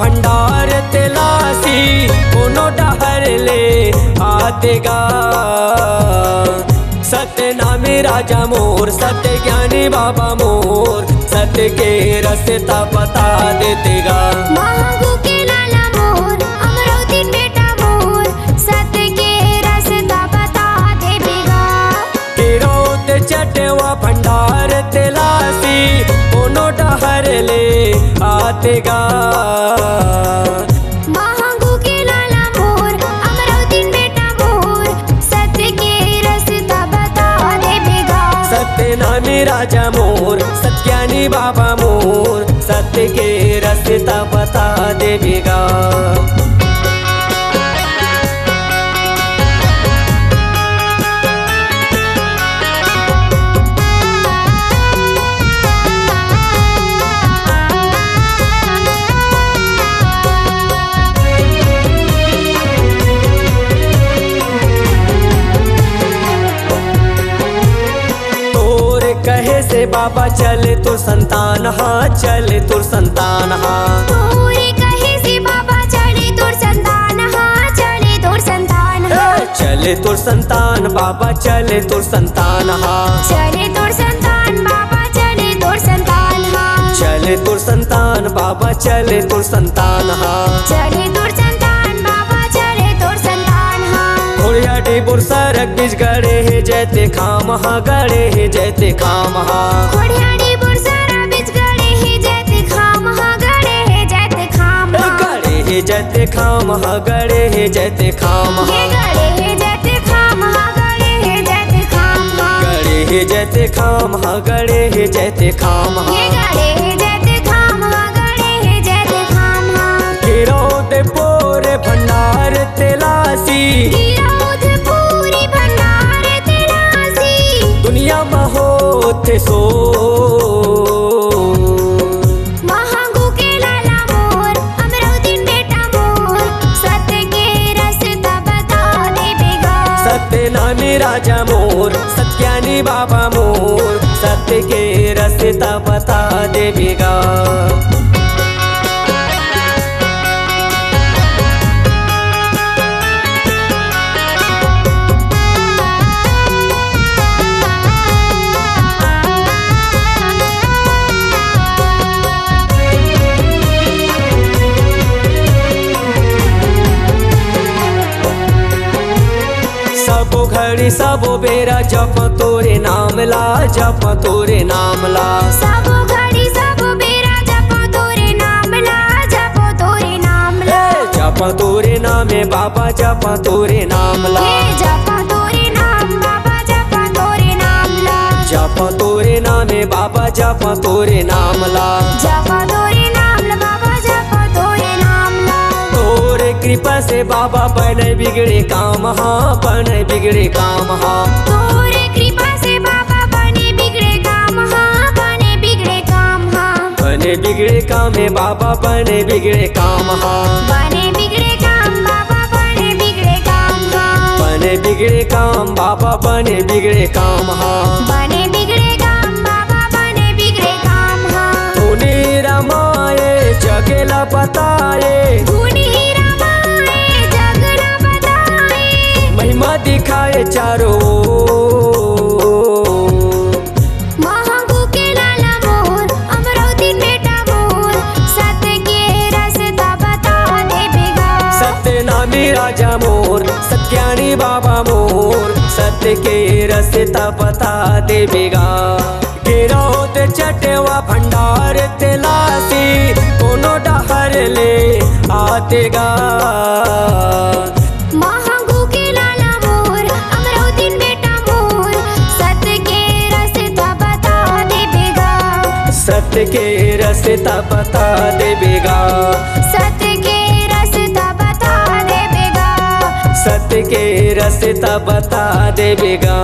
भंडार तेलासी कोनो डहर ले आतेगा। सत्य नामी राजा मोर, सत्य ज्ञानी बाबा मोर, सत्य के रास्ता बता देतेगा। महागु के लाला मोर, अमरावती बेटा मोर, सत्य के रास्ता बता देवेगा। केरोत चटवा भंडार तेलासी कोनो डहर ले आतेगा। महागु के लाला मोर, अमरावती बेटा मोर, सत्य के रास्ता बता देवेगा। सत्य नामी राजा मोर, सत्यानी बाबा मोर, सत्य के रास्ता बता देवेगा। कहे से बाबा चले तुर संतान हाँ, चले तुर संतान हाँ। तोरे कहे से बाबा चले तुर संतान हाँ, चले तुर संतान हाँ। चले तुर संतान बाबा, चले तुर संतान हाँ। चले तुर संतान बाबा, चले तुर संतान हाँ। चले तुर संतान बाबा, चले तुर संतान हाँ। चले तुर संतान बाबा, चले तुर संतान हाँ। घोड़िया डिबुर सरक बीज गड़े है जैते खाम हाँ, गड़े है जैते खाम हाँ। घोड़ियाड़ी बुरसरा बीच गड़े है जैते खाम हाँ, गड़े है जैते खाम हाँ। गड़े है जैते खाम हाँ, गड़े है जैते खाम ये हाँ। गड़े है जैते खाम हाँ, गड़े है जैते खाम हाँ। गड़े है जैते खाम हाँ, गड़े है जैते खाम ये हाँ। गड़े है जैते खाम हाँ, गड़े है जैते खाम हाँ। केरोद पोरे भंडार तेलासी, गिरौध पूरी भंडार तेलासी, दुनिया में होते सो। महागु के लाला मोर, अमरावती बेटा मोर, सत्य के रास्ता बता देवेगा। सत्य नामी राजा मोर, सत्यानी बाबा मोर, सत्य के रास्ता बता देवेगा। सबो घड़ी सबो बेरा जप तोरे नाम ला, जप तोरे नाम ला। सबो घड़ी सबो बेरा जपो तोरे नाम ला, जपो तोरे नाम ला। जप तोरे नामे बाबा, जप तोरे नाम ला। हे जपो तोरे नाम बाबा, जपो तोरे नाम ला। जप तोरे नामे बाबा, जप तोरे नाम ला। जपो तोरे नाम ला बाबा, जपो तोरे नाम ला। तोरे कृपा से बाबा बने बिगड़े काम हाँ, बने बिगड़े काम हाँ। तोरे कृपा से बाबा बने बिगड़े काम हाँ, बने बिगड़े काम हाँ। बने बिगड़े काम है बाबा, बने बिगड़े काम हाँ। बने बिगड़े काम बाबा, बने बिगड़े काम हाँ। बने बिगड़े काम बाबा, बने बिगड़े काम हाँ। बने बिगड़े काम बाबा, बने बिगड़े काम हाँ। धुनी रमाए जगेला बताए, धुनी रमाए जगना बताए, महिमा दिखाए चारों। महागु के लाला मोर, अमरावती बेटा मोर, सत्य के रास्ता बता देवेगा। सत्य नामी राजा मोर, सत्यानी बाबा मोर, सत्य के रास्ता बता देवेगा। गिरौत चटवा भंडार तेलासी कोनो डहर ले आतेगा। महागु के लाला मोर, अमरावती बेटा मोर, सत्य के रास्ता बता देवेगा। सत्य के रास्ता बता देवेगा। सत्य के रास्ता बता देवेगा। सत्य के रास्ता बता देवेगा।